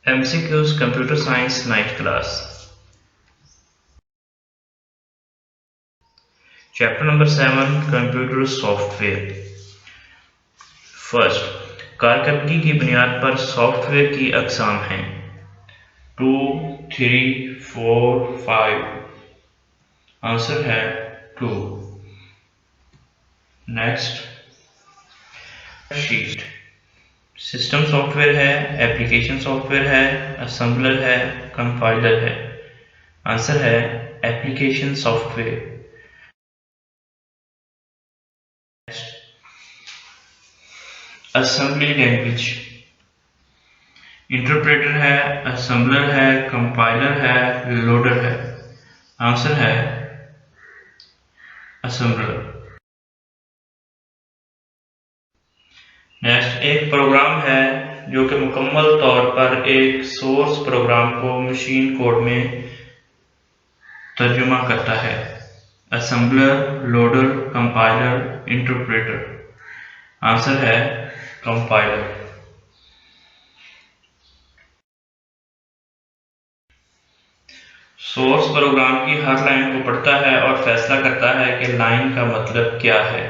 MCQ's Computer Science Night Class. Chapter number 7 Computer Software. First, कारकर्दगी की बुनियाद पर सॉफ्टवेयर की अकसाम हैं 2, 3, 4, 5। आंसर है 2। नेक्स्ट, शीट सिस्टम सॉफ्टवेयर है, एप्लीकेशन सॉफ्टवेयर है, असेंबलर है, कंपाइलर है। आंसर है application software. Assembly language, interpreter है, असेंबलर है, कंपाइलर है, लोडर है। आंसर है असेंबलर। नेक्स्ट, एक प्रोग्राम है जो कि मुकम्मल तौर पर एक सोर्स प्रोग्राम को मशीन कोड में तर्जुमा करता है। Assembler, loader, compiler, interpreter. Answer है कंपाइलर। सोर्स प्रोग्राम की हर लाइन को पढ़ता है और फैसला करता है कि लाइन का मतलब क्या है।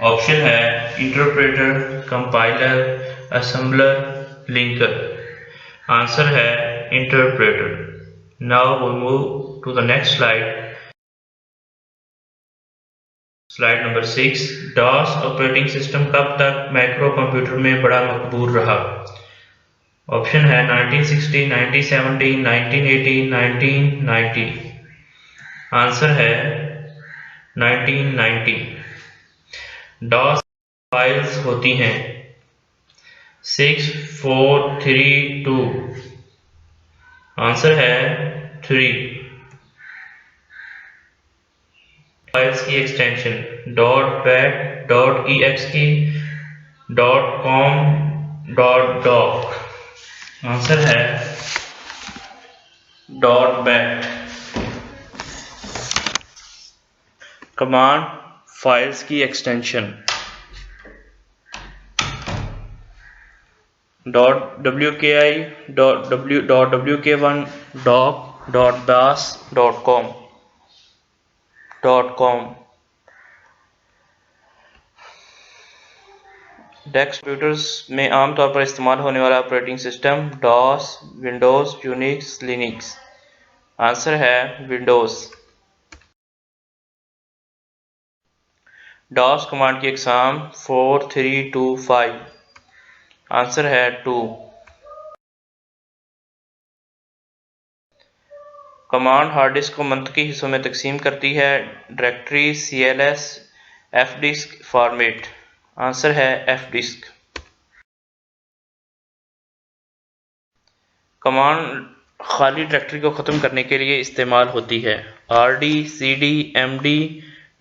ऑप्शन है interpreter, compiler, assembler, linker. Answer है interpreter. Now we move to the next slide. Slide number 6। DOS operating system कब तक माइक्रो कंप्यूटर में बड़ा मकबूल रहा। ऑप्शन है 1960, 1970, 1980, 1990। आंसर है 1990। डॉस फाइल्स होती हैं 6, 4, 3, 2। आंसर है 3। फाइल्स की extension .bat, .exe, .com, .doc। Answer है .bat। कमांड फाइल्स की extension .wki, .wk1, doc, .bas, .com। Desk computers में आमतौर पर इस्तेमाल होने वाला operating system DOS, Windows, Unix, Linux. Answer है विंडोज। डॉस कमांड की अकसाम 4, 3, 2, 5। आंसर है 2। कमांड हार्ड डिस्क को मंतकी हिस्सों में तकसीम करती है directory, CLS, F disk format. Answer है F डिस्क। कमांड खाली डायरेक्टरी को ख़त्म करने के लिए इस्तेमाल होती है RD, CD, MD,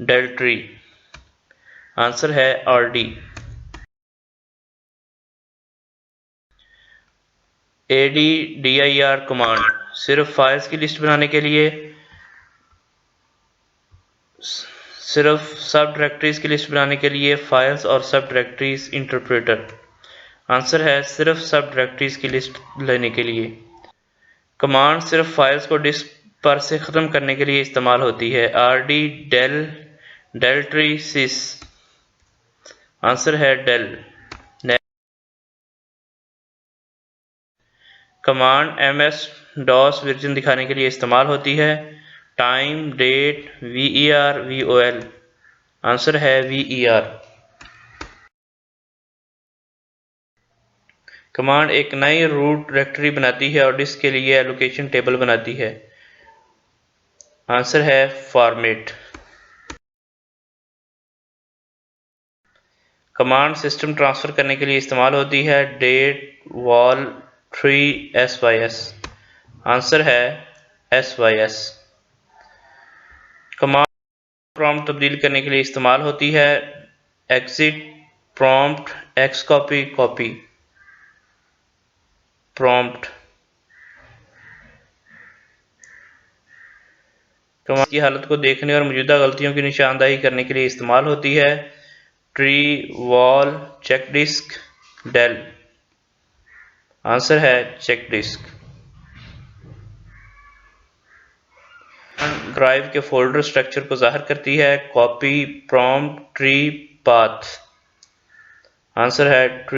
directory. Answer है RD। ADDIR कमांड सिर्फ फाइल्स की लिस्ट बनाने के लिए, सिर्फ सब डायरेक्टरीज की लिस्ट बनाने के लिए, फाइल्स और सब डायरेक्टरीज, इंटरप्रेटर। आंसर है सिर्फ सब डायरेक्टरीज की लिस्ट लेने के लिए। कमांड सिर्फ फाइल्स को डिस्क पर से ख़त्म करने के लिए इस्तेमाल होती है RD, del, directory, sys। Answer है del. Command MS DOS version दिखाने के लिए इस्तेमाल होती है time, date, VER, VOL। Answer है VER। कमांड एक नई रूट डायरेक्टरी बनाती है और डिस्क के लिए एलोकेशन टेबल बनाती है। आंसर है फॉर्मेट। कमांड सिस्टम ट्रांसफर करने के लिए इस्तेमाल होती है date, vol, tree, SYS। Answer है SYS। कमांड प्रॉम्प्ट तब्दील करने के लिए इस्तेमाल होती है exit, prompt, Xcopy, copy. Prompt. Command की हालत को देखने और मौजूदा गलतियों की निशानदाही करने के लिए इस्तेमाल होती है tree, vol, check disk, del. Answer है चेक डिस्क। ड्राइव के फोल्डर स्ट्रक्चर को जाहिर करती है, copy, prompt, tree, path. Answer है ट्री।